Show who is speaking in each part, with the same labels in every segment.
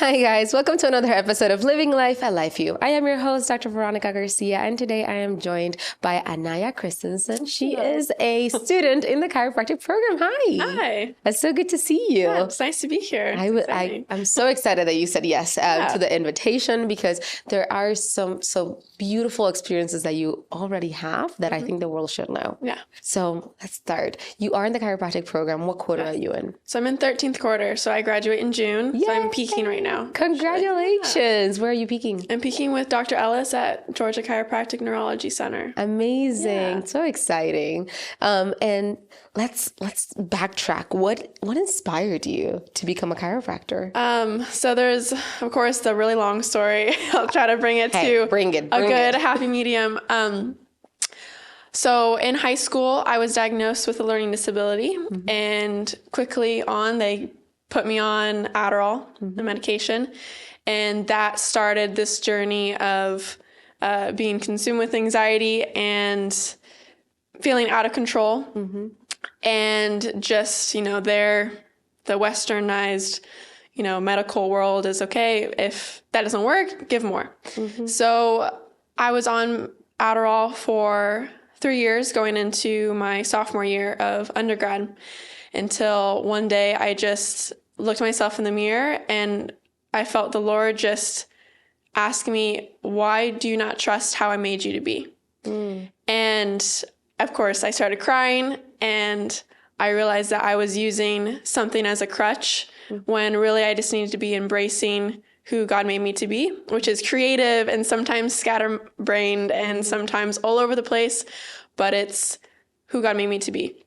Speaker 1: Hi guys, welcome to another episode of Living Life at Life You. I am your host, Dr. Veronica Garcia, and today I am joined by Anaiah Christensen. She is a student in the chiropractic program. Hi.
Speaker 2: Hi.
Speaker 1: It's so good to see you.
Speaker 2: Yeah, it's nice to be here.
Speaker 1: I'm so excited that you said yes to the invitation, because there are some beautiful experiences that you already have that I think the world should know.
Speaker 2: Yeah.
Speaker 1: So let's start. You are in the chiropractic program. What quarter are you in?
Speaker 2: So I'm in 13th quarter, so I graduate in June.
Speaker 1: Yay.
Speaker 2: So I'm peaking right now.
Speaker 1: Congratulations. Where are you peaking?
Speaker 2: I'm peaking with Dr. Ellis at Georgia Chiropractic Neurology Center.
Speaker 1: Amazing.
Speaker 2: Yeah.
Speaker 1: So exciting. And let's backtrack. What inspired you to become a chiropractor?
Speaker 2: So there's, of course, the really long story. I'll try to bring it to a good happy medium. So in high school, I was diagnosed with a learning disability, and quickly on, they put me on Adderall, the medication, and that started this journey of being consumed with anxiety and feeling out of control. And just, the westernized, medical world is okay. If that doesn't work, give more. So I was on Adderall for 3 years going into my sophomore year of undergrad, until one day I just looked myself in the mirror and I felt the Lord just ask me, why do you not trust how I made you to be? And of course I started crying, and I realized that I was using something as a crutch when really I just needed to be embracing who God made me to be, which is creative and sometimes scatterbrained and sometimes all over the place, but it's who God made me to be.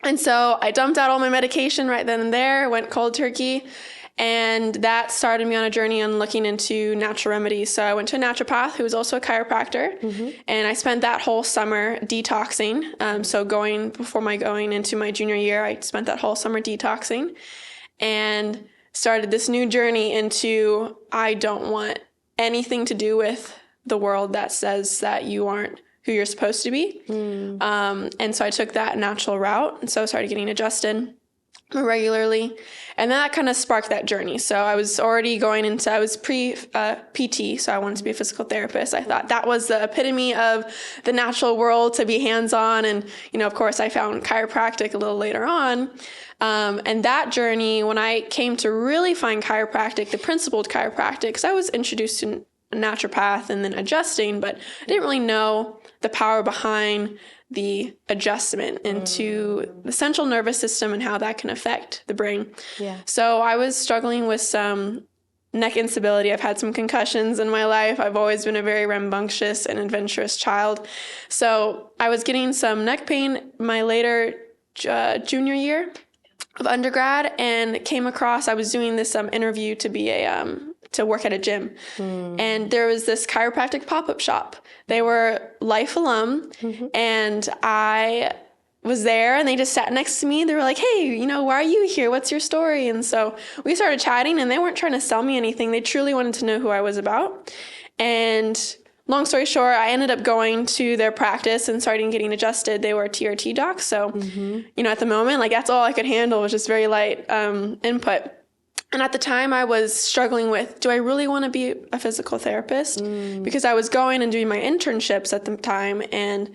Speaker 2: And so I dumped out all my medication right then and there, went cold turkey, and that started me on a journey on looking into natural remedies. So I went to a naturopath who was also a chiropractor, and I spent that whole summer detoxing. So going into my junior year, I spent that whole summer detoxing and started this new journey into, I don't want anything to do with the world that says that you aren't who you're supposed to be. And so I took that natural route. And so I started getting adjusted more regularly. And then that kind of sparked that journey. So I was already I was pre-PT, so I wanted to be a physical therapist. I thought that was the epitome of the natural world, to be hands-on. And, of course, I found chiropractic a little later on. And that journey, when I came to really find chiropractic, the principled chiropractic, because I was introduced to a naturopath and then adjusting, but I didn't really know the power behind the adjustment into the central nervous system and how that can affect the brain. So I was struggling with some neck instability. I've had some concussions in my life. I've always been a very rambunctious and adventurous child. So I was getting some neck pain my later junior year of undergrad, and I was doing this interview to be to work at a gym. And there was this chiropractic pop-up shop. They were Life alum, and I was there, and they just sat next to me. They were like, hey, why are you here? What's your story? And so we started chatting, and they weren't trying to sell me anything. They truly wanted to know who I was about. And long story short, I ended up going to their practice and starting getting adjusted. They were TRT docs. So, at the moment, that's all I could handle was just very light input. And at the time I was struggling with, do I really want to be a physical therapist? Because I was going and doing my internships at the time, and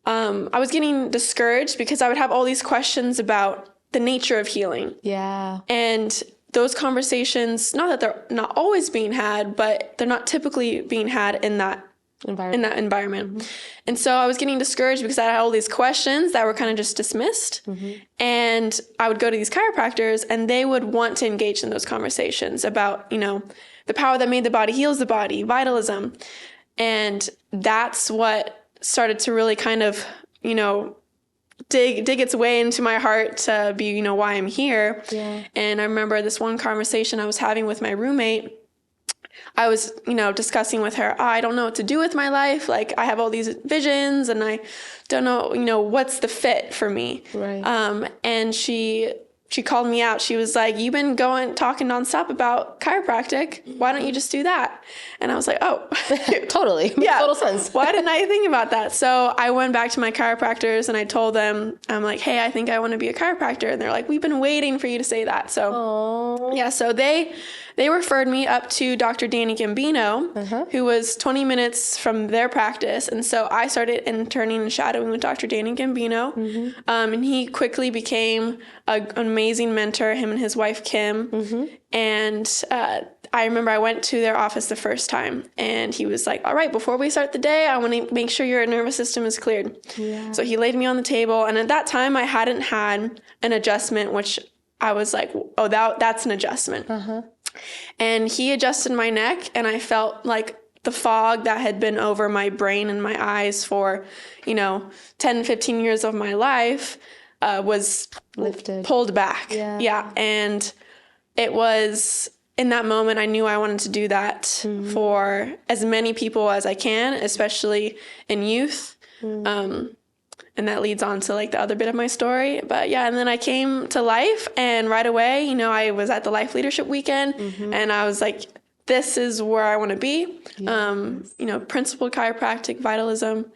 Speaker 2: I was getting discouraged because I would have all these questions about the nature of healing. And those conversations, not that they're not always being had, but they're not typically being had in that environment. And so I was getting discouraged because I had all these questions that were kind of just dismissed. And I would go to these chiropractors, and they would want to engage in those conversations about, the power that made the body heals the body, vitalism. And that's what started to really kind of, dig its way into my heart to be, why I'm here. And I remember this one conversation I was having with my roommate. I was, discussing with her, I don't know what to do with my life. I have all these visions, and I don't know, what's the fit for me. And she she called me out. She was like, you've been talking nonstop about chiropractic. Why don't you just do that? And I was like, oh,
Speaker 1: totally.
Speaker 2: Yeah.
Speaker 1: Total sense.
Speaker 2: Why didn't I think about that? So I went back to my chiropractors and I told them, I'm like, hey, I think I want to be a chiropractor. And they're like, we've been waiting for you to say that. So yeah, so they referred me up to Dr. Danny Gambino, who was 20 minutes from their practice. And so I started interning and shadowing with Dr. Danny Gambino. And he quickly became an amazing mentor, him and his wife, Kim. And I remember I went to their office the first time and he was like, all right, before we start the day, I want to make sure your nervous system is cleared. Yeah. So he laid me on the table. And at that time, I hadn't had an adjustment, which I was like, oh, that's an adjustment. And he adjusted my neck and I felt like the fog that had been over my brain and my eyes for, 10, 15 years of my life was
Speaker 1: lifted,
Speaker 2: pulled back. Yeah. And it was in that moment, I knew I wanted to do that for as many people as I can, especially in youth. And that leads on to like the other bit of my story. But yeah, and then I came to Life and right away, I was at the Life Leadership Weekend and I was like, this is where I want to be. Principled chiropractic, vitalism.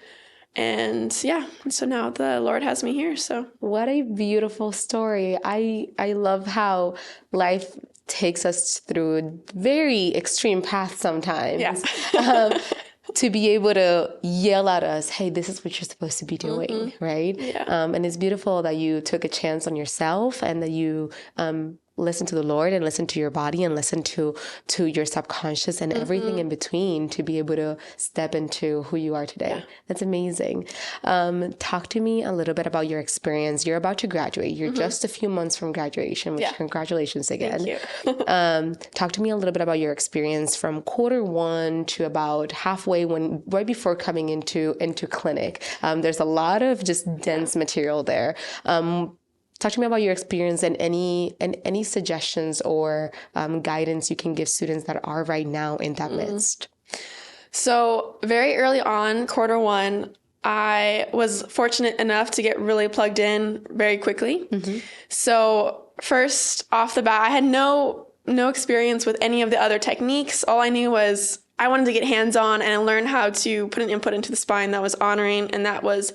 Speaker 2: And yeah, so now the Lord has me here. So
Speaker 1: what a beautiful story. I love how life takes us through very extreme paths sometimes.
Speaker 2: Yeah.
Speaker 1: To be able to yell at us, hey, this is what you're supposed to be doing, right?
Speaker 2: Yeah.
Speaker 1: And it's beautiful that you took a chance on yourself and that you listen to the Lord and listen to your body and listen to your subconscious and everything in between to be able to step into who you are today. Yeah. That's amazing. Talk to me a little bit about your experience. You're about to graduate. You're just a few months from graduation, which congratulations again.
Speaker 2: Thank you.
Speaker 1: Talk to me a little bit about your experience from Q1 to about halfway right before coming into clinic. There's a lot of just dense material there. Talk to me about your experience and any suggestions or guidance you can give students that are right now in that midst.
Speaker 2: So very early on, Q1, I was fortunate enough to get really plugged in very quickly. So first off the bat, I had no experience with any of the other techniques. All I knew was I wanted to get hands-on and learn how to put an input into the spine that was honoring, and that was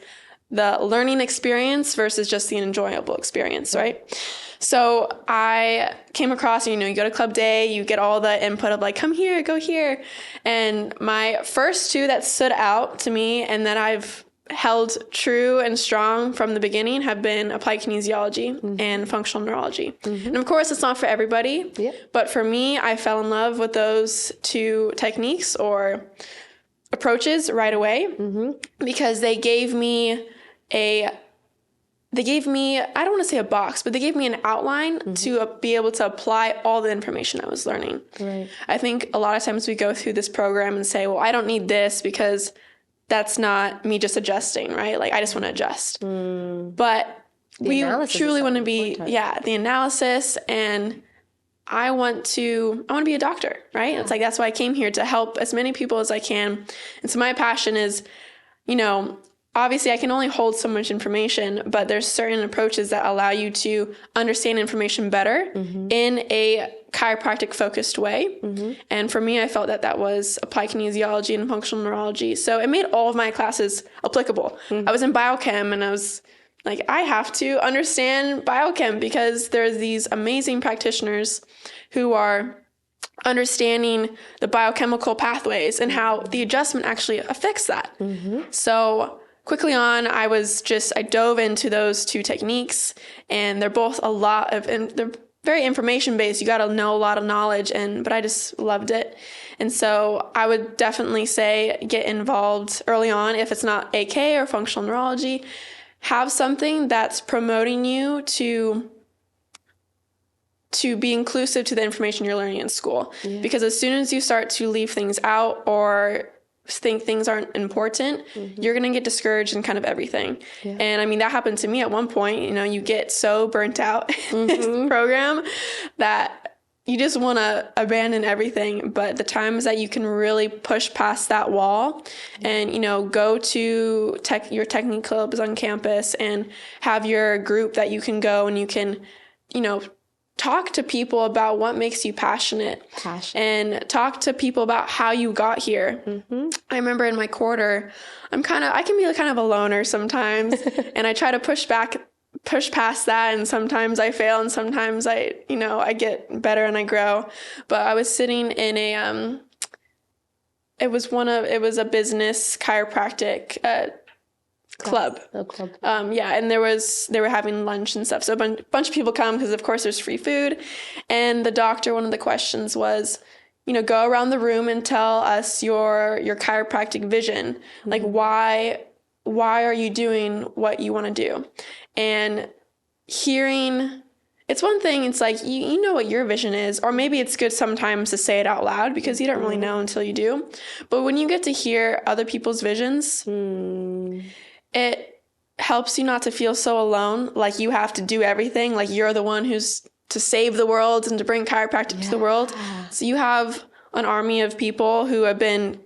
Speaker 2: the learning experience versus just the enjoyable experience, right? So I came across, you go to club day, you get all the input of like, come here, go here. And my first two that stood out to me and that I've held true and strong from the beginning have been applied kinesiology and functional neurology. And of course, it's not for everybody, but for me, I fell in love with those two techniques or approaches right away because they gave me I don't want to say a box, but they gave me an outline to be able to apply all the information I was learning. Right. I think a lot of times we go through this program and say, well, I don't need this because that's not me just adjusting, right? Like I just want to adjust. But we truly want to be, the analysis, and I want to be a doctor, right? It's like, that's why I came here, to help as many people as I can. And so my passion is, obviously I can only hold so much information, but there's certain approaches that allow you to understand information better in a chiropractic focused way. And for me, I felt that was applied kinesiology and functional neurology. So it made all of my classes applicable. I was in biochem and I was like, I have to understand biochem because there's these amazing practitioners who are understanding the biochemical pathways and how the adjustment actually affects that. So quickly on, I dove into those two techniques, and they're both they're very information based. You got to know a lot of knowledge, but I just loved it. And so I would definitely say get involved early on. If it's not AK or functional neurology, have something that's promoting you to be inclusive to the information you're learning in school. Because as soon as you start to leave things out or think things aren't important, you're going to get discouraged in kind of everything. And I mean, that happened to me at one point. You get so burnt out in this program that you just want to abandon everything. But the times that you can really push past that wall and, go to your technique clubs on campus and have your group that you can go and you can, talk to people about what makes you passionate. And talk to people about how you got here. I remember in my quarter, I can be kind of a loner sometimes, and I try to push past that, and sometimes I fail, and sometimes I get better and I grow. But I was sitting in it was a business chiropractic club. And they were having lunch and stuff. So a bunch of people come because of course there's free food. And the doctor, one of the questions was, go around the room and tell us your chiropractic vision. Like why are you doing what you want to do? And hearing, it's one thing, it's like, you know what your vision is, or maybe it's good sometimes to say it out loud because you don't really know until you do. But when you get to hear other people's visions, it helps you not to feel so alone, like you have to do everything, like you're the one who's to save the world and to bring chiropractic to the world. So you have an army of people who have been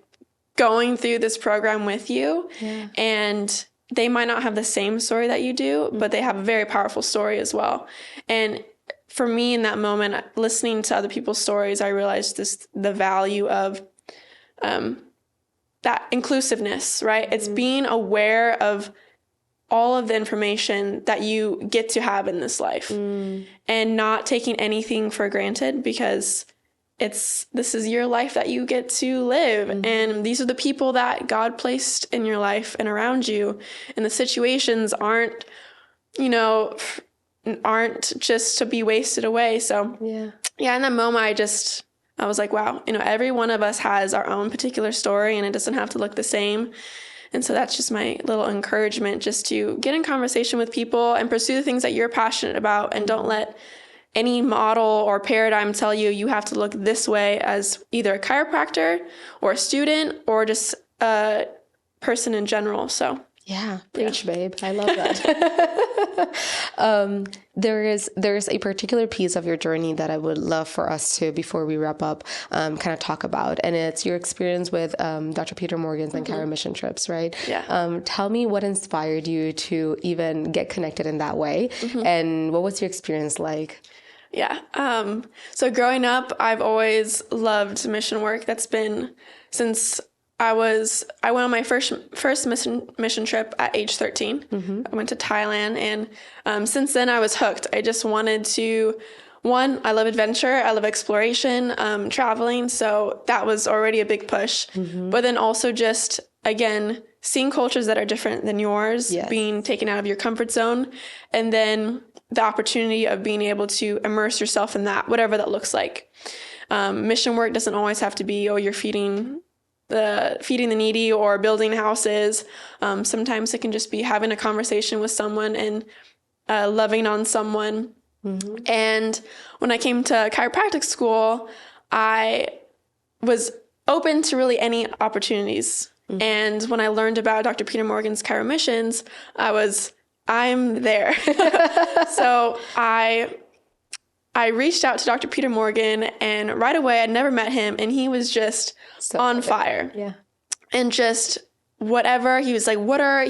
Speaker 2: going through this program with you, and they might not have the same story that you do, but they have a very powerful story as well. And for me in that moment, listening to other people's stories, I realized the value of that inclusiveness, right? It's being aware of all of the information that you get to have in this life and not taking anything for granted, because this is your life that you get to live. And these are the people that God placed in your life and around you. And the situations aren't just to be wasted away. So in that moment, I was like, wow, every one of us has our own particular story, and it doesn't have to look the same. And so that's just my little encouragement, just to get in conversation with people and pursue the things that you're passionate about, and don't let any model or paradigm tell you have to look this way as either a chiropractor or a student or just a person in general. So
Speaker 1: preach, babe. I love that. There's a particular piece of your journey that I would love for us to, before we wrap up, kind of talk about, and it's your experience with Dr. Peter Morgan's and Chiro mission trips, right? Tell me what inspired you to even get connected in that way, and what was your experience like?
Speaker 2: So growing up, I've always loved mission work. That's been since I went on my first mission trip at age 13. I went to Thailand, and since then I was hooked. I just wanted to, I love adventure, I love exploration, traveling, so that was already a big push. But then also just, again, seeing cultures that are different than yours, being taken out of your comfort zone, and then the opportunity of being able to immerse yourself in that, whatever that looks like. Mission work doesn't always have to be, you're feeding the needy or building houses. Sometimes it can just be having a conversation with someone and loving on someone. And when I came to chiropractic school, I was open to really any opportunities. And when I learned about Dr. Peter Morgan's Chiro missions, I'm there. So I reached out to Dr. Peter Morgan, and right away, I'd never met him, and he was just on fire. And just whatever, he was like,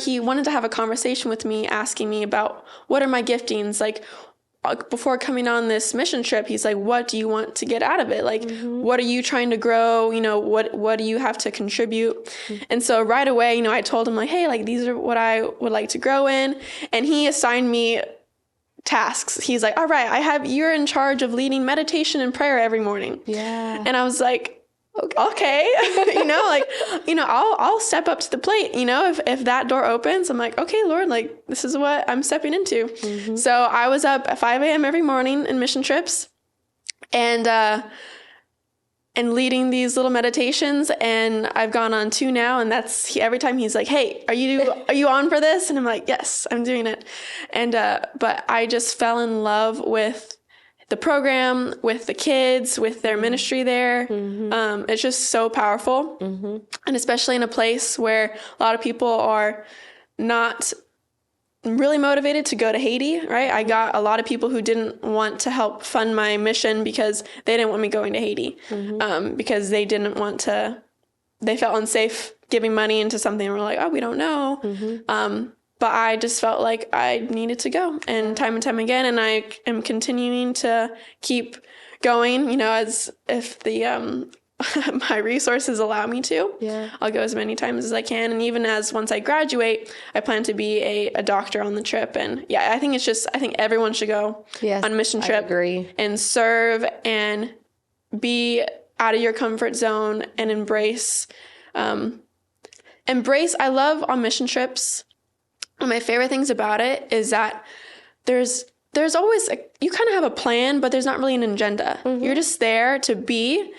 Speaker 2: he wanted to have a conversation with me, asking me about what are my giftings, like before coming on this mission trip, he's like, what do you want to get out of it? Like, what are you trying to grow? What do you have to contribute? And so right away, I told him like, hey, like these are what I would like to grow in. And he assigned me tasks. He's like, all right, you're in charge of leading meditation and prayer every morning. And I was like, okay. I'll step up to the plate, if that door opens, I'm like, okay, Lord, like this is what I'm stepping into. So I was up at 5 a.m. every morning in mission trips and leading these little meditations. And I've gone on 2 now. And that's every time he's like, hey, are you on for this? And I'm like, yes, I'm doing it. And, but I just fell in love with the program, with the kids, with their ministry there. It's just so powerful. And especially in a place where a lot of people are not really motivated to go to Haiti, right? I got a lot of people who didn't want to help fund my mission because they didn't want me going to Haiti, because they felt unsafe giving money into something, and we're like, oh, we don't know. but I just felt like I needed to go, and time again. And I am continuing to keep going, you know, as if the, my resources allow me to.
Speaker 1: Yeah.
Speaker 2: I'll go as many times as I can. And even as once I graduate, I plan to be a doctor on the trip. And yeah, I think everyone should go on a mission trip.
Speaker 1: I agree.
Speaker 2: And serve and be out of your comfort zone and embrace. I love on mission trips. One of my favorite things about it is that there's always, you kind of have a plan, but there's not really an agenda. You're just there to be.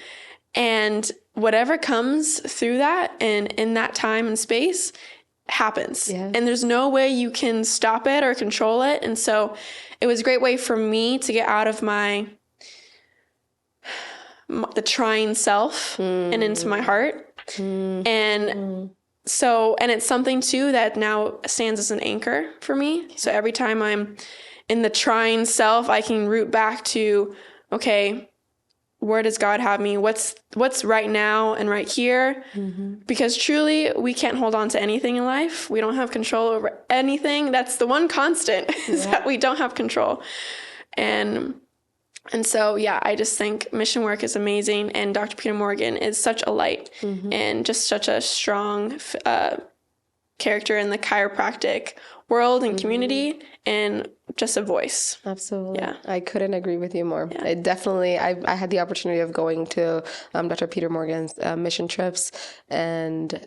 Speaker 2: And whatever comes through that and in that time and space happens. Yeah. And there's no way you can stop it or control it. And so it was a great way for me to get out of the trying self and into my heart. And so, and it's something too that now stands as an anchor for me. So every time I'm in the trying self, I can root back to, okay, where does God have me? What's right now and right here? Because truly, we can't hold on to anything in life. We don't have control over anything. That's the one constant is that we don't have control. And so, yeah, I just think mission work is amazing. And Dr. Peter Morgan is such a light and just such a strong character in the chiropractic world and community, and just a voice.
Speaker 1: Absolutely.
Speaker 2: Yeah.
Speaker 1: I couldn't agree with you more.
Speaker 2: Yeah.
Speaker 1: It definitely, I had the opportunity of going to Dr. Peter Morgan's mission trips, and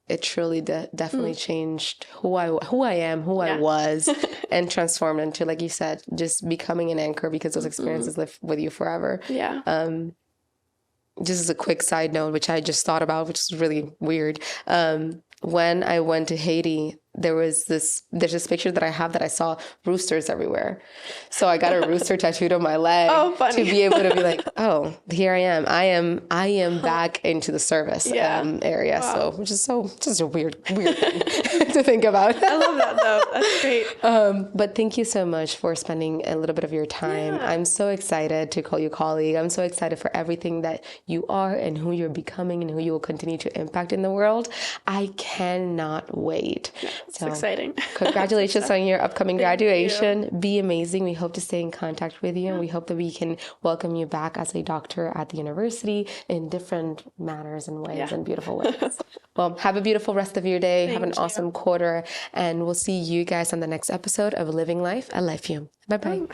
Speaker 1: it truly definitely changed who I am, who I was, and transformed into, like you said, just becoming an anchor, because those experiences live with you forever. Yeah. Just as a quick side note, which I just thought about, which is really weird. When I went to Haiti, there's this picture that I have that I saw roosters everywhere. So I got a rooster tattooed on my leg to be able to be like, oh, here I am. I am back into the service area. Wow. So, which is just a weird thing to think about.
Speaker 2: I love that though. That's great.
Speaker 1: But thank you so much for spending a little bit of your time. Yeah. I'm so excited to call you colleague. I'm so excited for everything that you are and who you're becoming and who you will continue to impact in the world. I cannot wait.
Speaker 2: It's exciting.
Speaker 1: Congratulations on your upcoming graduation. Be amazing. We hope to stay in contact with you, and we hope that we can welcome you back as a doctor at the university in different manners and ways and beautiful ways. Well, have a beautiful rest of your day. Have an awesome quarter, and we'll see you guys on the next episode of Living Life at LifeView. Bye-bye.